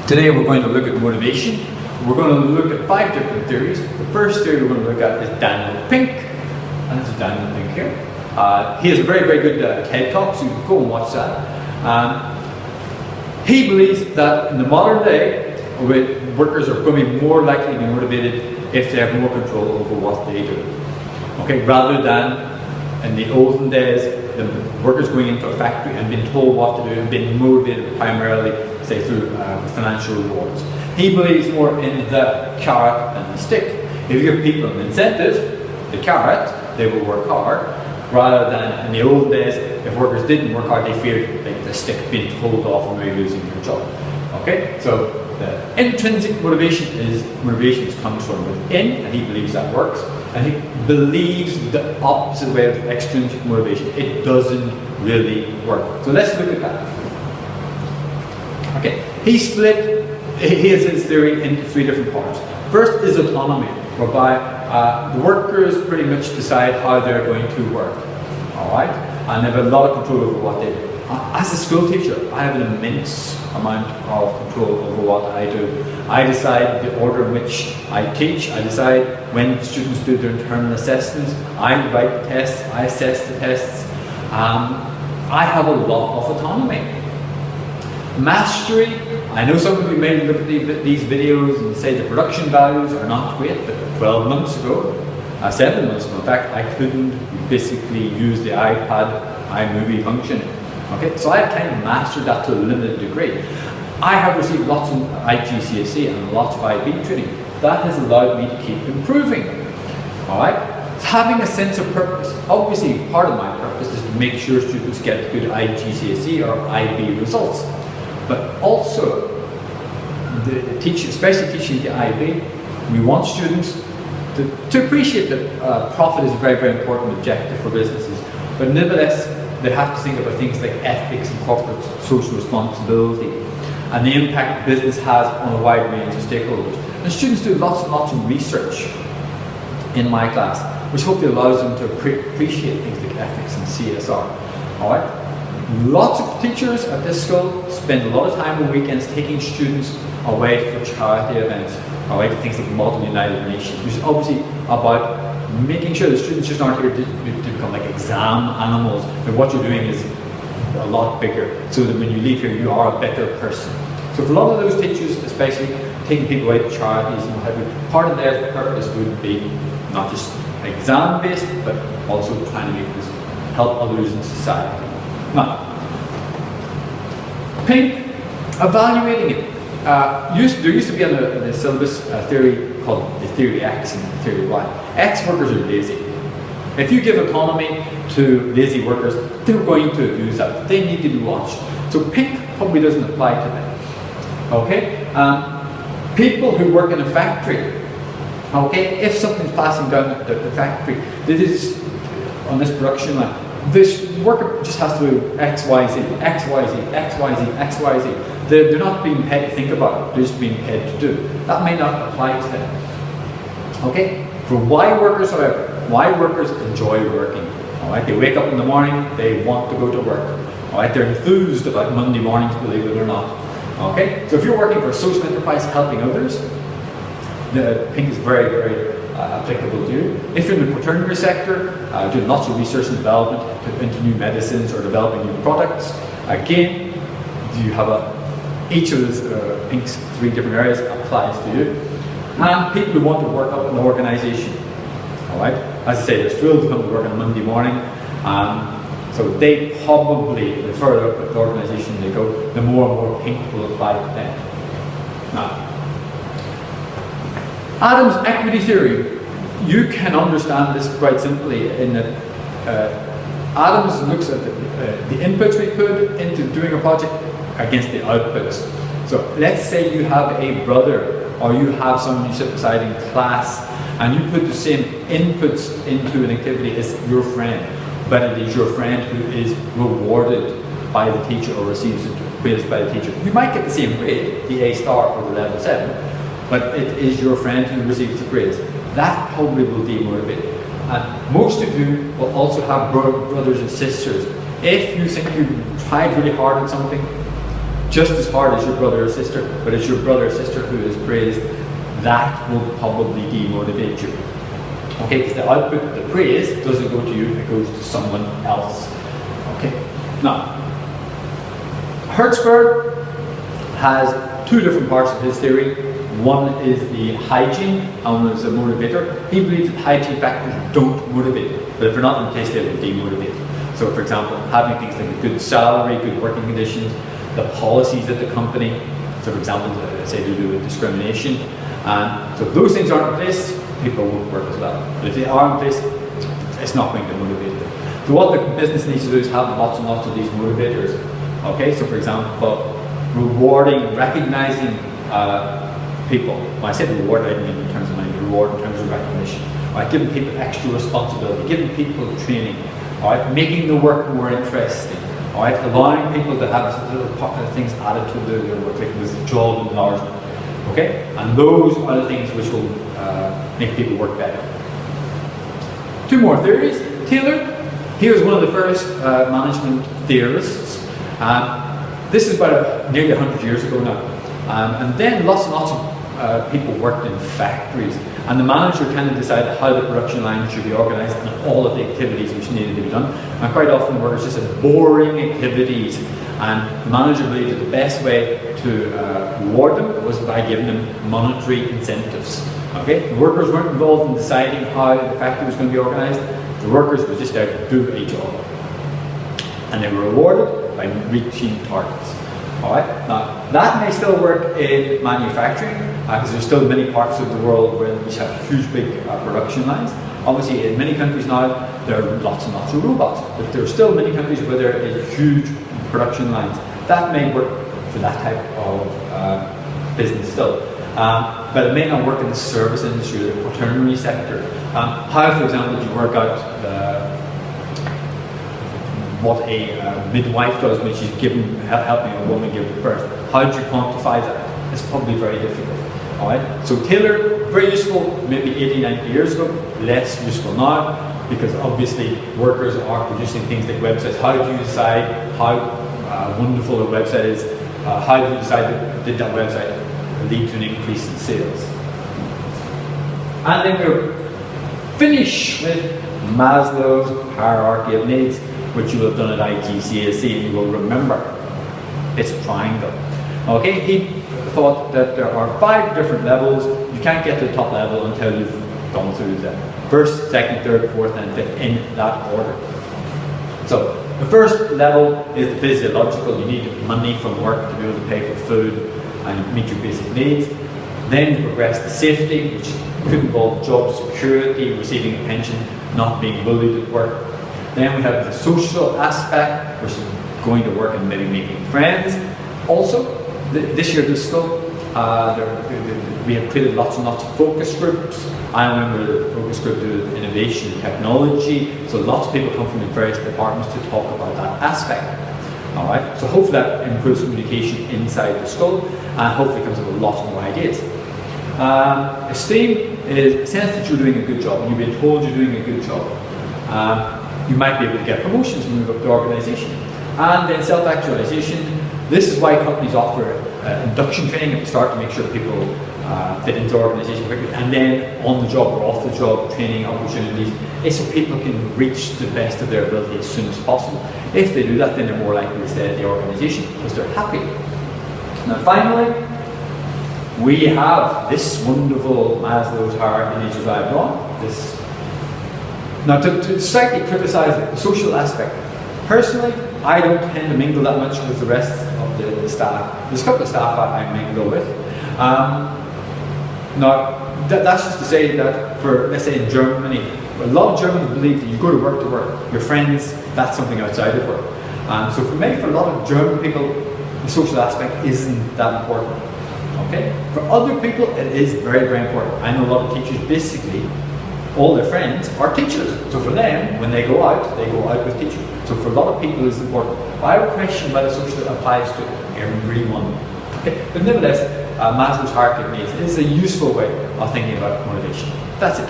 Today we're going to look at motivation. We're going to look at 5 different theories. The first theory we're going to look at is Daniel Pink. And this is Daniel Pink here. He has a very, very good TED Talk, so you can go and watch that. He believes that in the modern day, workers are going to be more likely to be motivated if they have more control over what they do. Okay, rather than in the olden days, the workers going into a factory and being told what to do and being motivated primarily, say, through financial rewards. He believes more in the carrot than the stick. If you give people an incentive, the carrot, they will work hard, rather than in the old days, if workers didn't work hard, they feared like the stick being pulled off and maybe losing their job. Okay, so the intrinsic motivation comes from within, and he believes that works. And he believes the opposite way of extrinsic motivation. It doesn't really work. So let's look at that. Okay, he has his theory into 3 different parts. First is autonomy, whereby the workers pretty much decide how they're going to work. Alright? And they have a lot of control over what they do. As a school teacher, I have an immense amount of control over what I do. I decide the order in which I teach. I decide when students do their internal assessments. I write the tests. I assess the tests. I have a lot of autonomy. Mastery. I know some of you may look at these videos and say the production values are not great, but 12 months ago, 7 months ago, in fact, I couldn't basically use the iMovie function. Okay, so I've kind of mastered that to a limited degree. I have received lots of IGCSE and lots of IB training. That has allowed me to keep improving. Alright? So having a sense of purpose. Obviously, part of my purpose is to make sure students get good IGCSE or IB results. But also, especially teaching the IB, we want students to appreciate that profit is a very, very important objective for businesses. But nevertheless, they have to think about things like ethics and corporate social responsibility and the impact business has on a wide range of stakeholders. And students do lots and lots of research in my class, which hopefully allows them to appreciate things like ethics and CSR. Alright? Lots of teachers at this school spend a lot of time on weekends taking students away for charity events, away to things like Model United Nations, which is obviously about making sure the students just aren't here to become like exam animals, but what you're doing is a lot bigger, so that when you leave here you are a better person. So for a lot of those teachers, especially taking people away to charities and what have you, part of their purpose would be not just exam based, but also trying to make this help others in society. Now, Pink, evaluating it. There used to be on the syllabus theory called the theory X and the theory Y. X workers are lazy. If you give autonomy to lazy workers, they're going to abuse that. They need to be watched. So Pink probably doesn't apply to them. Okay? People who work in a factory. Okay? If something's passing down the factory, this is on this production line. This worker just has to do X, Y, Z, X, Y, Z, X, Y, Z, X, Y, Z. They're not being paid to think about it, they're just being paid to do. That may not apply to them. Okay? For Y workers, however, Y workers enjoy working. Alright? They wake up in the morning, they want to go to work. Alright? They're enthused about Monday mornings, believe it or not. Okay? So if you're working for a social enterprise helping others, the Pink is very, very applicable to you. If you're in the quaternary sector, doing lots of research and development into new medicines or developing new products, again, you have each of those Pink's 3 different areas applies to you. And people who want to work up an organisation. Alright? As I say, they're thrilled to come to work on a Monday morning. So they probably, the further up the organisation they go, the more and more Pink will apply to them. Now, Adam's equity theory. You can understand this quite simply in that Adams looks at the inputs we put into doing a project against the outputs. So let's say you have a brother or you have someone you sit beside in class and you put the same inputs into an activity as your friend, but it is your friend who is rewarded by the teacher or receives the grades by the teacher. You might get the same grade, the A star or the level 7, but it is your friend who receives the grades. That probably will demotivate. And most of you will also have brothers and sisters. If you think you've tried really hard at something, just as hard as your brother or sister, but it's your brother or sister who is praised, that will probably demotivate you. Okay, because the output, the praise, doesn't go to you, it goes to someone else. Okay, now, Herzberg has two different parts of his theory. One is the hygiene, and one is the motivator. He believes that hygiene factors don't motivate, but if they're not in place, they will demotivate. So, for example, having things like a good salary, good working conditions, the policies at the company. So, for example, say to do with discrimination. And so, if those things aren't in place, people won't work as well. But if they are in place, it's not going to motivate them. So, what the business needs to do is have lots and lots of these motivators. Okay, so for example, rewarding, recognizing people. When I say reward, I don't mean in terms of money, reward in terms of recognition. Right, giving people extra responsibility, giving people training, all right, making the work more interesting, all right, allowing people to have little things added to their work, like this job enlargement. Okay, and those are the things which will make people work better. Two more theories. Taylor, he was one of the first management theorists. This is about nearly 100 years ago now. And then lots and lots of people worked in factories. And the manager kind of decided how the production line should be organized and all of the activities which needed to be done. And quite often the workers just had boring activities. And the manager believed that the best way to reward them was by giving them monetary incentives. Okay? The workers weren't involved in deciding how the factory was going to be organized. The workers were just there to do a job. And they were rewarded by reaching targets. Alright, now that may still work in manufacturing because there's still many parts of the world where we have huge big production lines. Obviously in many countries now there are lots and lots of robots, but there are still many countries where there is huge production lines. That may work for that type of business still. But it may not work in the service industry or the quaternary sector. How, for example, do you work out what a midwife does when she's helping a woman give birth? How do you quantify that? It's probably very difficult. All right. So Taylor, very useful maybe 80, 90 years ago, less useful now because obviously workers are producing things like websites. How do you decide how wonderful a website is? How do you decide that did that website lead to an increase in sales? And then we'll finish with Maslow's hierarchy of needs, which you will have done at IGCSE and you will remember. It's a triangle. Okay, he thought that there are 5 different levels. You can't get to the top level until you've gone through the first, second, third, fourth, and fifth in that order. So the first level is the physiological. You need money from work to be able to pay for food and meet your basic needs. Then you progress to safety, which could involve job security, receiving a pension, not being bullied at work. Then we have the social aspect, which is going to work and maybe making friends. Also, this year at the school, we have created lots and lots of focus groups. I remember the focus group did innovation and technology, so lots of people come from the various departments to talk about that aspect. All right, so hopefully that improves communication inside the school and hopefully comes up with lots more ideas. Esteem is a sense that you're doing a good job and you've been told you're doing a good job. You might be able to get promotions and move up the organisation. And then self-actualization. This is why companies offer induction training at the start to make sure people fit into the organisation quickly, and then on the job or off the job training opportunities. It's so people can reach the best of their ability as soon as possible. If they do that, then they're more likely to stay at the organisation because they're happy. Now finally, we have this wonderful Maslow's hierarchy of needs which I've drawn. Now to slightly criticise the social aspect, personally I don't tend to mingle that much with the rest of the staff. There's a couple of staff I mingle with. Now that's just to say that for, let's say in Germany, a lot of Germans believe that you go to work, your friends, that's something outside of work. So for me, for a lot of German people, the social aspect isn't that important. Okay? For other people, it is very, very important. I know a lot of teachers basically all their friends are teachers. So for them, when they go out with teachers. So for a lot of people it's important. I would question whether social applies to everyone. Okay? But nevertheless, Maslow's hierarchy of needs is a useful way of thinking about motivation. That's it.